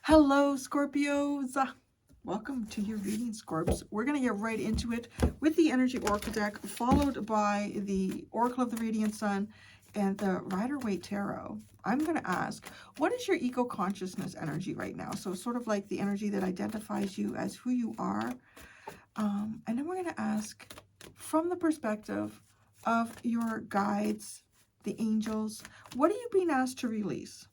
Hello, Scorpios. Welcome to your reading, Scorps. We're going to get right into it with the Energy Oracle deck, followed by the Oracle of the Radiant Sun and the Rider-Waite Tarot. I'm going to ask, what is your ego consciousness energy right now? So sort of like the energy that identifies you as who you are. And then we're going to ask, from the perspective of your guides, the angels, what are you being asked to release?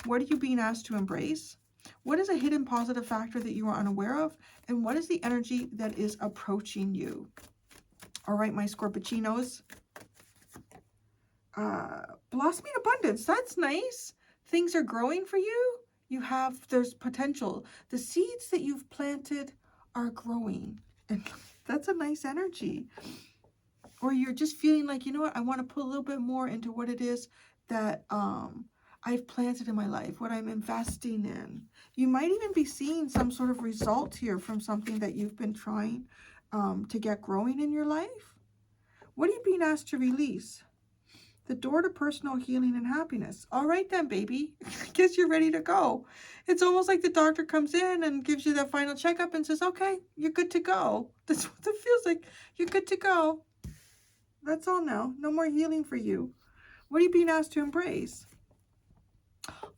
What are you being asked to embrace? What is a hidden positive factor that you are unaware of? And what is the energy that is approaching you? All right, my Scorpichinos. Blossoming abundance. That's nice. Things are growing for you. There's potential. The seeds that you've planted are growing. And that's a nice energy. Or you're just feeling like, you know what, I want to put a little bit more into what it is that I've planted in my life, what I'm investing in. You might even be seeing some sort of result here from something that you've been trying to get growing in your life. What are you being asked to release? The door to personal healing and happiness. All right then, baby. I guess you're ready to go. It's almost like the doctor comes in and gives you that final checkup and says, okay, you're good to go. That's what it feels like. You're good to go. That's all now. No more healing for you. What are you being asked to embrace?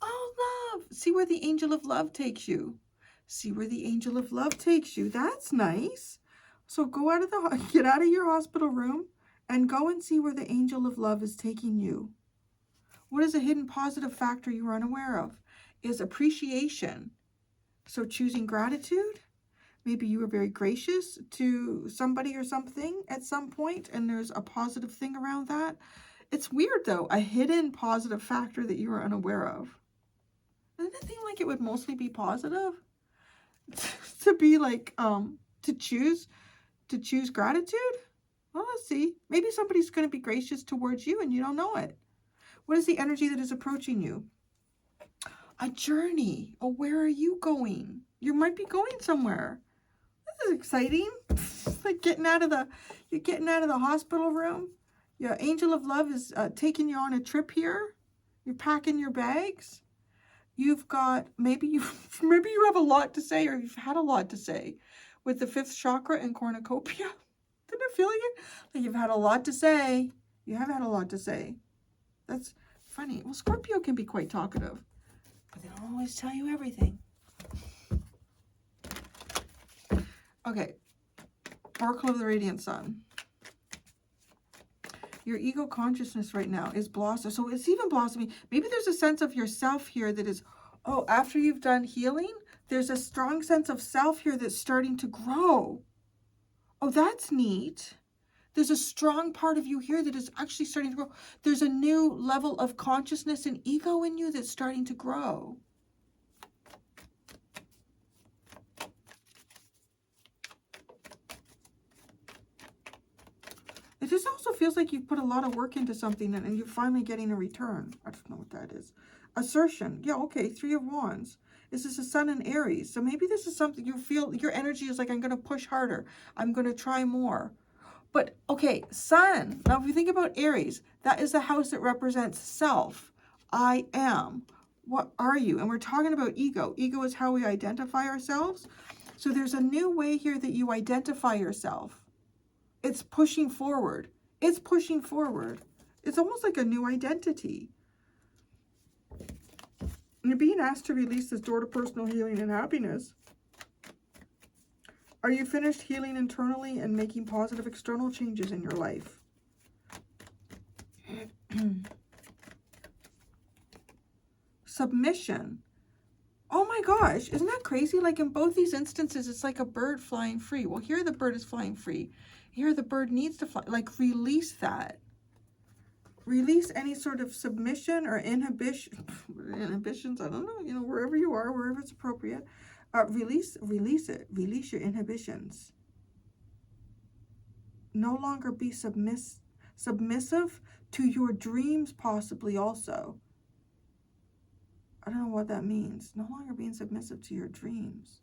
Oh, love. See where the angel of love takes you. See where the angel of love takes you. That's nice. So get out of your hospital room and go and see where the angel of love is taking you. What is a hidden positive factor you are unaware of? Is appreciation. So choosing gratitude. Maybe you were very gracious to somebody or something at some point, and there's a positive thing around that. It's weird, though. A hidden positive factor that you are unaware of. Doesn't it seem like it would mostly be positive? To be like, to choose gratitude? Well, let's see. Maybe somebody's going to be gracious towards you and you don't know it. What is the energy that is approaching you? A journey. Oh, where are you going? You might be going somewhere. This is exciting. It's like you're getting out of the hospital room. Your angel of love is taking you on a trip here. You're packing your bags. You've got, maybe you have a lot to say, or you've had a lot to say with the fifth chakra and cornucopia. Didn't I feel like it? Like you've had a lot to say. You have had a lot to say. That's funny. Well, Scorpio can be quite talkative, but they don't always tell you everything. Okay. Oracle of the Radiant Sun. Your ego consciousness right now is blossoming. So it's even blossoming. Maybe there's a sense of yourself here that is, oh, after you've done healing, there's a strong sense of self here that's starting to grow. Oh, that's neat. There's a strong part of you here that is actually starting to grow. There's a new level of consciousness and ego in you that's starting to grow. It just also feels like you've put a lot of work into something and you're finally getting a return. I don't know what that is. Assertion. Yeah, okay. 3 of Wands. This is a Sun in Aries. So maybe this is something you feel, your energy is like, I'm going to push harder. I'm going to try more. But, okay, Sun. Now, if you think about Aries, that is the house that represents self. I am. What are you? And we're talking about ego. Ego is how we identify ourselves. So there's a new way here that you identify yourself. It's pushing forward. It's pushing forward. It's almost like a new identity. You're being asked to release this door to personal healing and happiness. Are you finished healing internally and making positive external changes in your life? Submission. Oh my gosh, isn't that crazy? Like in both these instances, it's like a bird flying free. Well, here the bird is flying free. Here the bird needs to fly. Like release that. Release any sort of submission or inhibitions. I don't know, you know, wherever you are, wherever it's appropriate. Release it. Release your inhibitions. No longer be submissive to your dreams, possibly also. I don't know what that means. No longer being submissive to your dreams.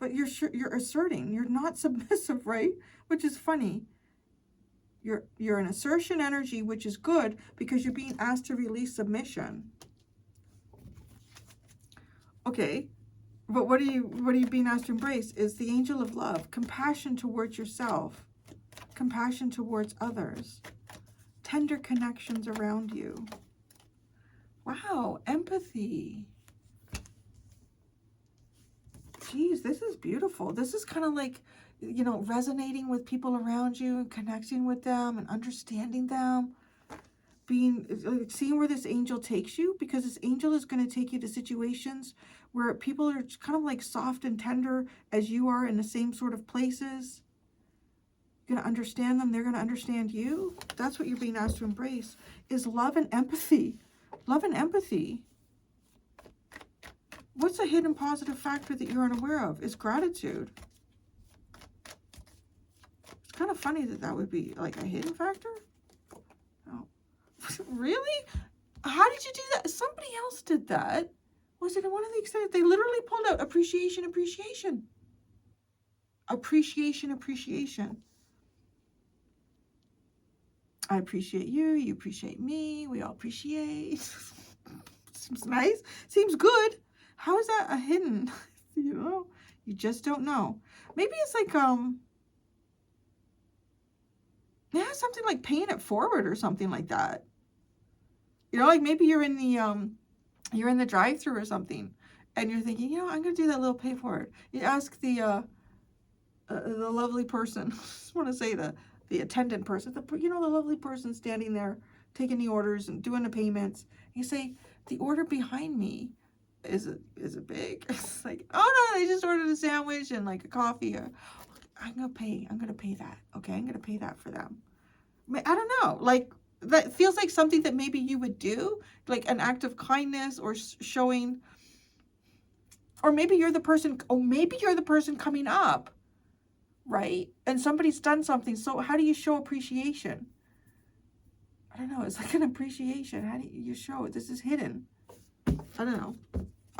But you're asserting. You're not submissive, right? Which is funny. You're an assertion energy, which is good because you're being asked to release submission. Okay. But what are you being asked to embrace is the angel of love, compassion towards yourself, compassion towards others, tender connections around you. Wow, empathy. Geez, this is beautiful. This is kind of like, you know, resonating with people around you and connecting with them and understanding them. Seeing where this angel takes you, because this angel is going to take you to situations where people are kind of like soft and tender as you are in the same sort of places. You're going to understand them. They're going to understand you. That's what you're being asked to embrace, is love and empathy. Love and empathy. What's a hidden positive factor that you're unaware of? Is gratitude. It's kind of funny that that would be like a hidden factor. Oh. Really? How did you do that? Somebody else did that. Was it in one of the extended? They literally pulled out appreciation, appreciation. Appreciation, appreciation. I appreciate you. You appreciate me. We all appreciate. Seems nice. Seems good. How is that a hidden? You know, you just don't know. Maybe it's like, yeah, something like paying it forward or something like that. You know, like maybe you're in the drive-thru or something, and you're thinking, you know, I'm gonna do that little pay forward. You ask the lovely person. I just want to say the attendant person, you know, the lovely person standing there taking the orders and doing the payments. You say, the order behind me, is it big? It's like, oh no, they just ordered a sandwich and like a coffee. I'm gonna pay that. Okay, I'm gonna pay that for them. I don't know, like. That feels like something that maybe you would do, like an act of kindness or showing, or maybe you're the person, coming up, right? And somebody's done something. So how do you show appreciation? I don't know. It's like an appreciation. How do you show it? This is hidden. I don't know.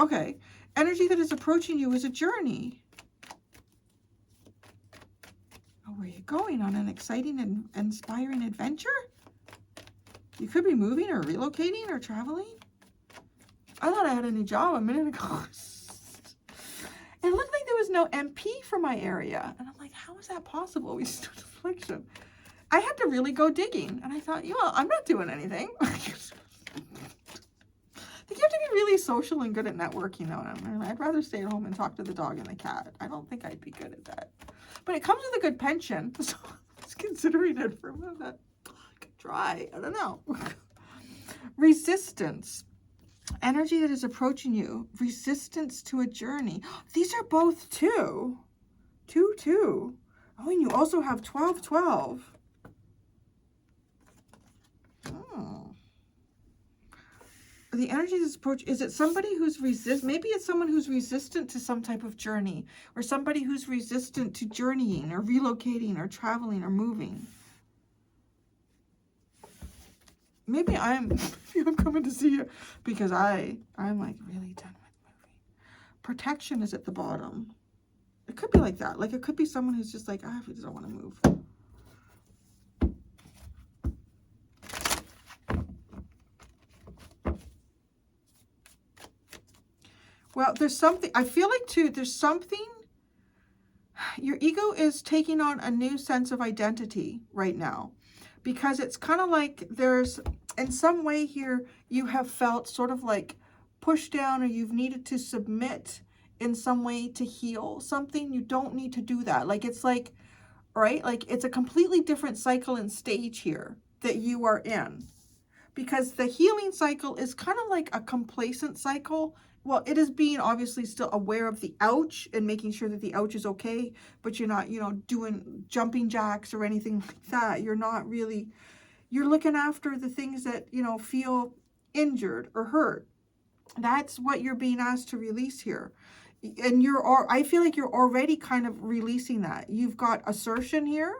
Okay. Energy that is approaching you is a journey. Oh, where are you going? On an exciting and inspiring adventure? You could be moving or relocating or traveling. I thought I had a new job a minute ago. It looked like there was no MP for my area. And I'm like, how is that possible? We started affliction. I had to really go digging. And I thought, you know, I'm not doing anything. I think you have to be really social and good at networking, though. And I'd rather stay at home and talk to the dog and the cat. I don't think I'd be good at that. But it comes with a good pension. So I was considering it for a minute. Try. I don't know. Resistance. Energy that is approaching you. Resistance to a journey. These are both 2. 2, 2. Oh, and you also have 12, 12. Oh. The energy that's approaching, is it somebody who's maybe it's someone who's resistant to some type of journey, or somebody who's resistant to journeying or relocating or traveling or moving. Maybe I'm coming to see you because I'm like really done with moving. Protection is at the bottom. It could be like that. Like it could be someone who's just like, I just don't want to move. Well, there's something, I feel like too, there's something, your ego is taking on a new sense of identity right now. Because it's kind of like there's, in some way here, you have felt sort of like pushed down, or you've needed to submit in some way to heal something. You don't need to do that. Like it's like, right? Like it's a completely different cycle and stage here that you are in. Because the healing cycle is kind of like a complacent cycle. Well, it is being obviously still aware of the ouch and making sure that the ouch is okay, but you're not, you know, doing jumping jacks or anything like that. You're not really, you're looking after the things that, you know, feel injured or hurt. That's what you're being asked to release here. And I feel like you're already kind of releasing that. You've got assertion here.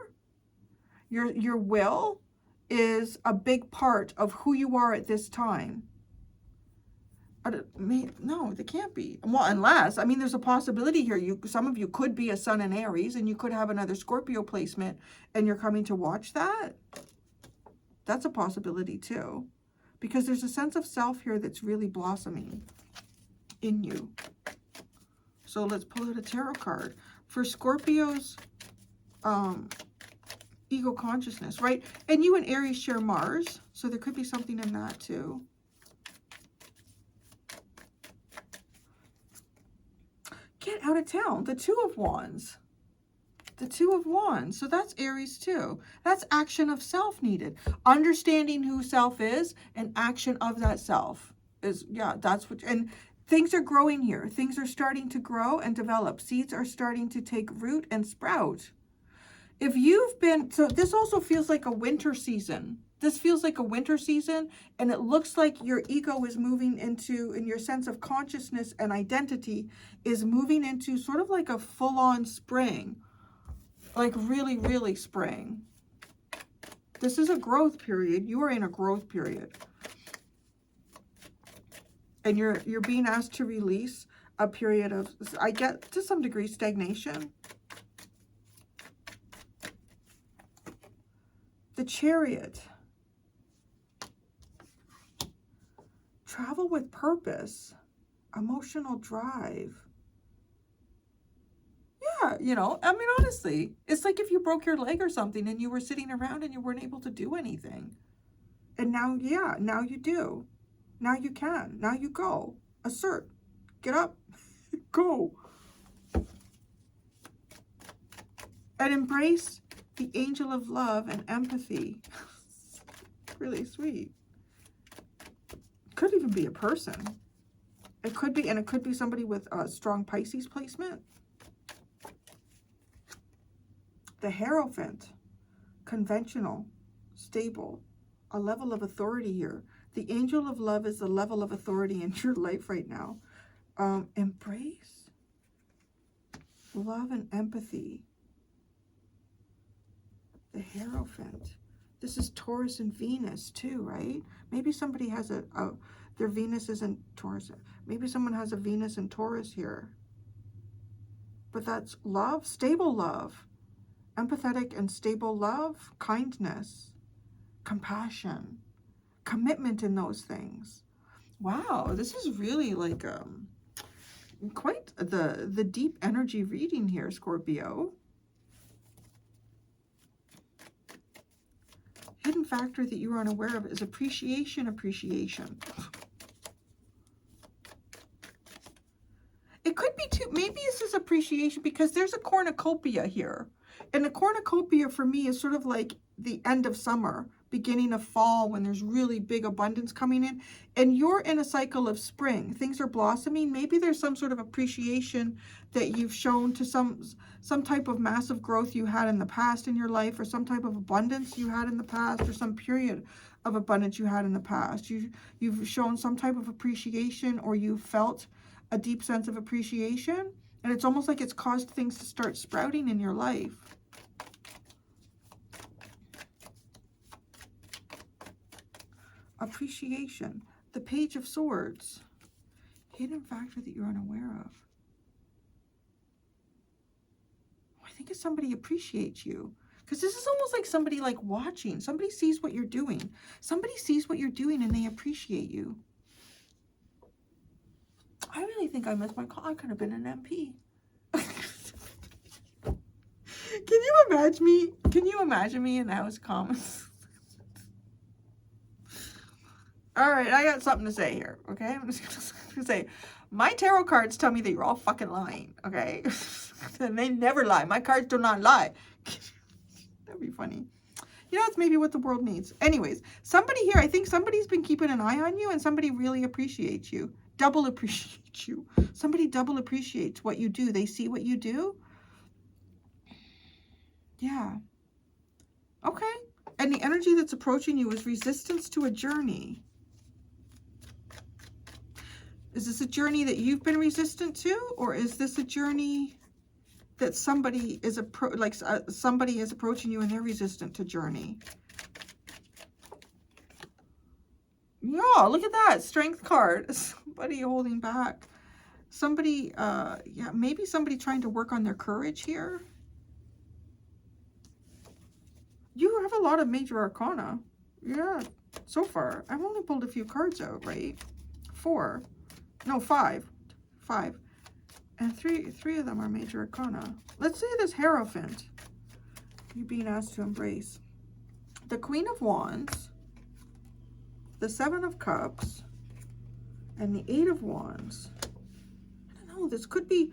Your will is a big part of who you are at this time. No, they can't be. Well, unless, I mean, there's a possibility here. Some of you could be a Sun in Aries, and you could have another Scorpio placement, and you're coming to watch that. That's a possibility too, because there's a sense of self here that's really blossoming in you. So let's pull out a tarot card. For Scorpio's ego consciousness, right? And you and Aries share Mars, so there could be something in that too. Get out of town. The Two of Wands. The Two of Wands. So that's Aries too. That's action of self needed. Understanding who self is and action of that self is, yeah, that's what, and things are growing here. Things are starting to grow and develop. Seeds are starting to take root and sprout. If you've been, so this also feels like a winter season. This feels like a winter season, and it looks like your ego is moving into, and your sense of consciousness and identity is moving into sort of like a full-on spring. Like really, really spring. This is a growth period. You are in a growth period. And you're being asked to release a period of, I get to some degree, stagnation. The Chariot. Travel with purpose. Emotional drive. Yeah, you know, I mean, honestly, it's like if you broke your leg or something and you were sitting around and you weren't able to do anything. And now, yeah, now you do. Now you can. Now you go. Assert. Get up. Go. And embrace the angel of love and empathy. Really sweet. Could even be a person. It could be, and it could be somebody with a strong Pisces placement. The Hierophant. Conventional. Stable. A level of authority here. The angel of love is the level of authority in your life right now. Embrace love and empathy. The Hierophant. This is Taurus and Venus too, right? Maybe somebody has their Venus isn't Taurus. Maybe someone has a Venus and Taurus here. But that's love, stable love. Empathetic and stable love, kindness, compassion, commitment in those things. Wow, this is really like quite the deep energy reading here, Scorpio. Hidden factor that you are unaware of is appreciation. It could be too, maybe this is appreciation because there's a cornucopia here. And the cornucopia for me is sort of like the end of summer, beginning of fall, when there's really big abundance coming in. And you're in a cycle of spring. Things are blossoming. Maybe there's some sort of appreciation that you've shown to some type of massive growth you had in the past in your life, or some type of abundance you had in the past, or some period of abundance you had in the past. You've shown some type of appreciation, or you felt a deep sense of appreciation. And it's almost like it's caused things to start sprouting in your life. Appreciation. The Page of Swords. Hidden factor that you're unaware of. Oh, I think it's somebody appreciates you. Because this is almost like somebody like watching. Somebody sees what you're doing. Somebody sees what you're doing and they appreciate you. I really think I missed my call. I could have been an MP. Can you imagine me in the House of Commons? All right, I got something to say here, okay? I'm just going to say, my tarot cards tell me that you're all fucking lying, okay? And they never lie. My cards do not lie. That'd be funny. You know, it's maybe what the world needs. Anyways, somebody here, I think somebody's been keeping an eye on you, and somebody really appreciates you. Double appreciates you. Somebody double appreciates what you do. They see what you do. Yeah. Okay. And the energy that's approaching you is resistance to a journey. Is this a journey that you've been resistant to? Or is this a journey that somebody is somebody is approaching you and they're resistant to journey? Yeah, look at that. Strength card. Somebody holding back. Somebody, yeah, maybe somebody trying to work on their courage here. You have a lot of major arcana. Yeah, so far. I've only pulled a few cards out, right? 4. No, 5. 5. And three of them are major arcana. Let's say this Hierophant you're being asked to embrace. The Queen of Wands, the Seven of Cups, and the Eight of Wands. I don't know, this could be,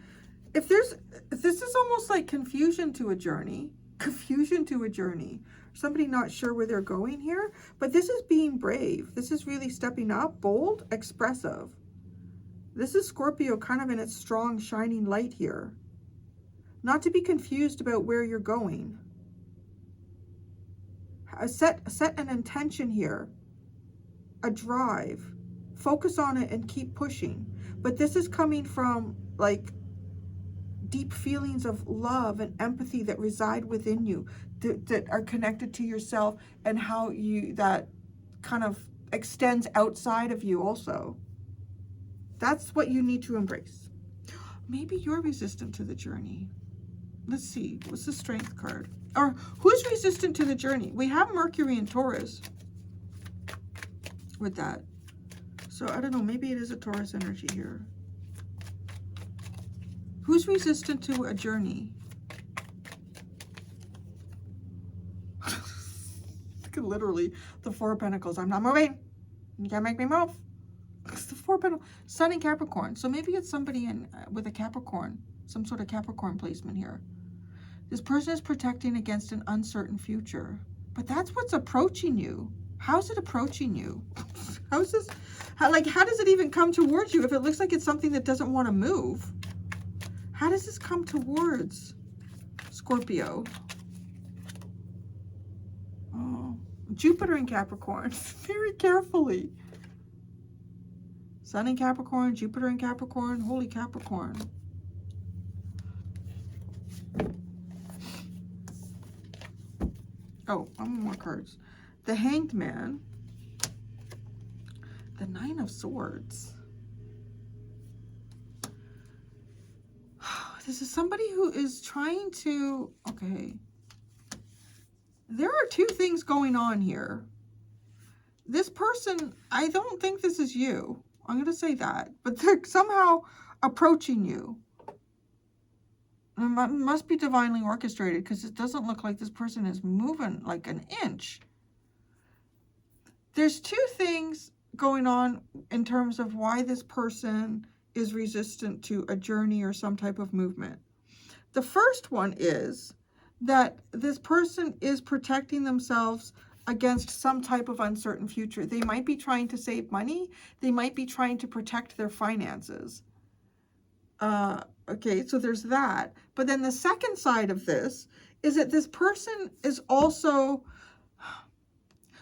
if this is almost like confusion to a journey. Confusion to a journey. Somebody not sure where they're going here, but this is being brave. This is really stepping up, bold, expressive. This is Scorpio kind of in its strong, shining light here. Not to be confused about where you're going. Set an intention here. A drive. Focus on it and keep pushing. But this is coming from like deep feelings of love and empathy that reside within you, that are connected to yourself, and how that kind of extends outside of you also. That's what you need to embrace. Maybe you're resistant to the journey. Let's see, what's the Strength card? Or who's resistant to the journey? We have Mercury and Taurus with that. So I don't know, maybe it is a Taurus energy here. Who's resistant to a journey? Look at literally the Four of Pentacles. I'm not moving. You can't make me move. It's the Four of Pentacles. Sun in Capricorn. So maybe it's somebody with a Capricorn. Some sort of Capricorn placement here. This person is protecting against an uncertain future. But that's what's approaching you. How's it approaching you? How's this? How does it even come towards you if it looks like it's something that doesn't want to move? How does this come towards Scorpio? Oh, Jupiter in Capricorn. Very carefully. Sun in Capricorn, Jupiter in Capricorn, holy Capricorn. Oh, one more cards. The Hanged Man. The Nine of Swords. This is somebody who is trying to, okay. There are two things going on here. This person, I don't think this is you. I'm going to say that. But they're somehow approaching you. It must be divinely orchestrated, because it doesn't look like this person is moving like an inch. There's two things going on in terms of why this person is resistant to a journey or some type of movement. The first one is that this person is protecting themselves against some type of uncertain future. They might be trying to save money. They might be trying to protect their finances. Okay, so there's that. But then the second side of this is that this person is also,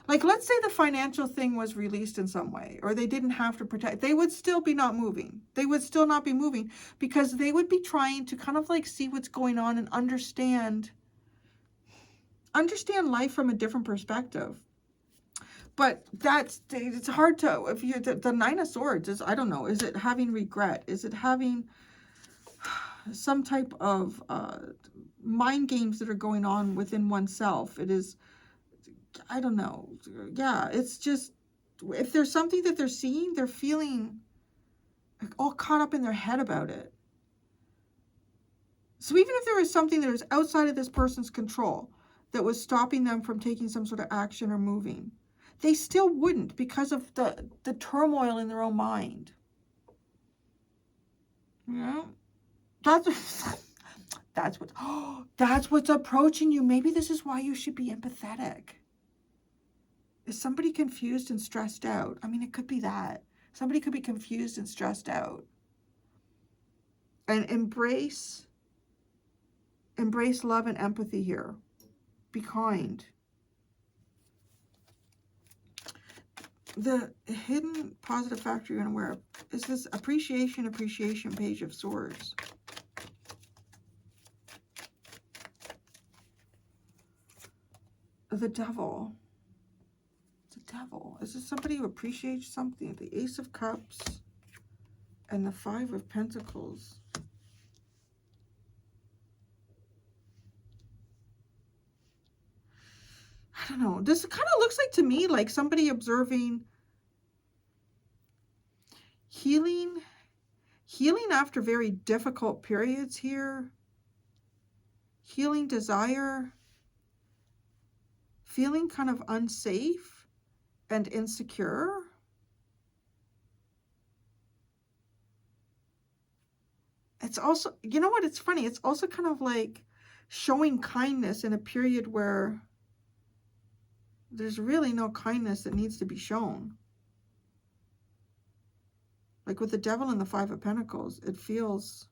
like, let's say the financial thing was released in some way, or they didn't have to protect, they would still be not moving. They would still not be moving, because they would be trying to kind of like see what's going on and understand life from a different perspective. But it's hard to, if you, the Nine of Swords is, I don't know, is it having regret? Is it having some type of mind games that are going on within oneself? It is, I don't know. Yeah, it's just, if there's something that they're seeing, they're feeling all caught up in their head about it. So even if there was something that was outside of this person's control that was stopping them from taking some sort of action or moving, they still wouldn't, because of the turmoil in their own mind. Yeah, that's what's approaching you. Maybe this is why you should be empathetic. Is somebody confused and stressed out? I mean, it could be that. Somebody could be confused and stressed out. And embrace love and empathy here. Be kind. The hidden positive factor you're unaware of is this appreciation, Page of Swords. The Devil. The Devil. Is this somebody who appreciates something? The Ace of Cups and the Five of Pentacles. I don't know. This kind of looks like to me like somebody observing healing Healing after very difficult periods here. Healing desire. Feeling kind of unsafe and insecure. It's also, you know what, it's funny. It's also kind of like showing kindness in a period where there's really no kindness that needs to be shown. Like with the Devil and the Five of Pentacles, it feels,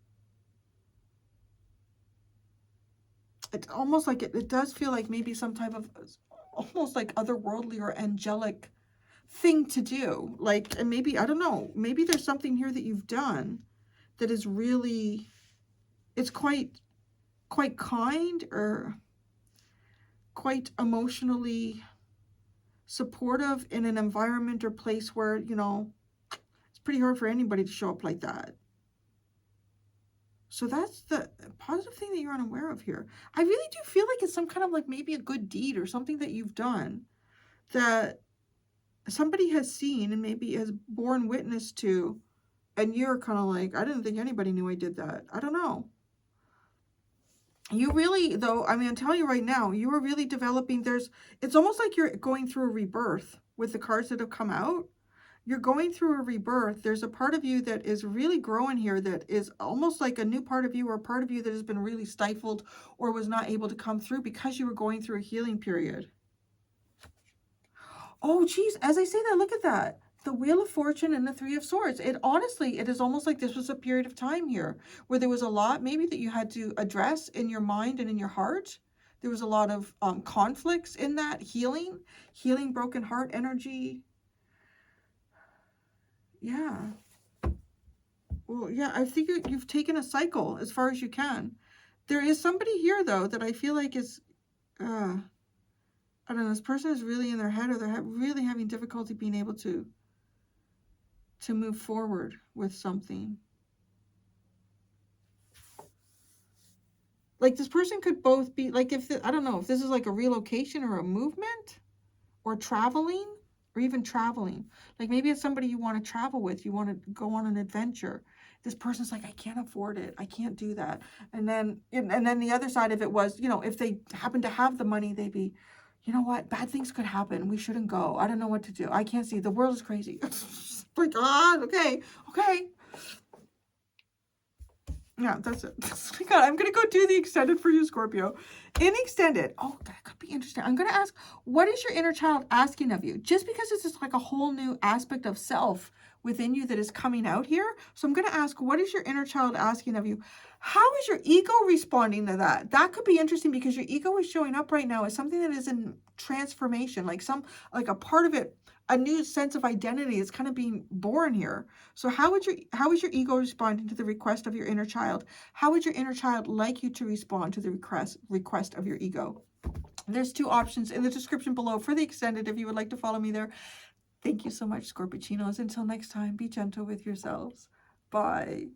it's almost like it does feel like maybe some type of almost like otherworldly or angelic thing to do. Like, and maybe, I don't know, maybe there's something here that you've done that is really, it's quite kind or quite emotionally supportive in an environment or place where, you know, it's pretty hard for anybody to show up like that. So that's the positive thing that you're unaware of here. I really do feel like it's some kind of like maybe a good deed or something that you've done that somebody has seen and maybe has borne witness to, and you're kind of like, I didn't think anybody knew I did that. I don't know. You really, though, I mean, I'm telling you right now, you are really developing, it's almost like you're going through a rebirth with the cards that have come out. You're going through a rebirth. There's a part of you that is really growing here that is almost like a new part of you, or a part of you that has been really stifled or was not able to come through because you were going through a healing period. Oh, geez. As I say that, look at that. The Wheel of Fortune and the Three of Swords. It honestly, it is almost like this was a period of time here where there was a lot maybe that you had to address in your mind and in your heart. There was a lot of conflicts in that healing broken heart energy. Yeah. Well, yeah, I think you've taken a cycle as far as you can. There is somebody here, though, that I feel like is, I don't know, this person is really in their head, or they're really having difficulty being able to move forward with something. Like this person could both be, like if, I don't know, if this is like a relocation or a movement or traveling, or even traveling. Like maybe it's somebody you want to travel with, you want to go on an adventure. This person's like, I can't afford it. I can't do that. And then the other side of it was, you know, if they happen to have the money, they'd be, you know what, bad things could happen. We shouldn't go. I don't know what to do. I can't see. The world is crazy. My God, okay. Yeah, that's it. Oh my God, I'm going to go do the extended for you, Scorpio. In extended, oh, that could be interesting. I'm going to ask, what is your inner child asking of you? Just because it's just like a whole new aspect of self within you that is coming out here. So I'm going to ask, what is your inner child asking of you? How is your ego responding to that? That could be interesting because your ego is showing up right now as something that is in transformation, like a part of it, a new sense of identity is kind of being born here. So how is your ego responding to the request of your inner child? How would your inner child like you to respond to the request of your ego? There's two options in the description below for the extended if you would like to follow me there. Thank you so much, Scorpichinos. Until next time, be gentle with yourselves. Bye.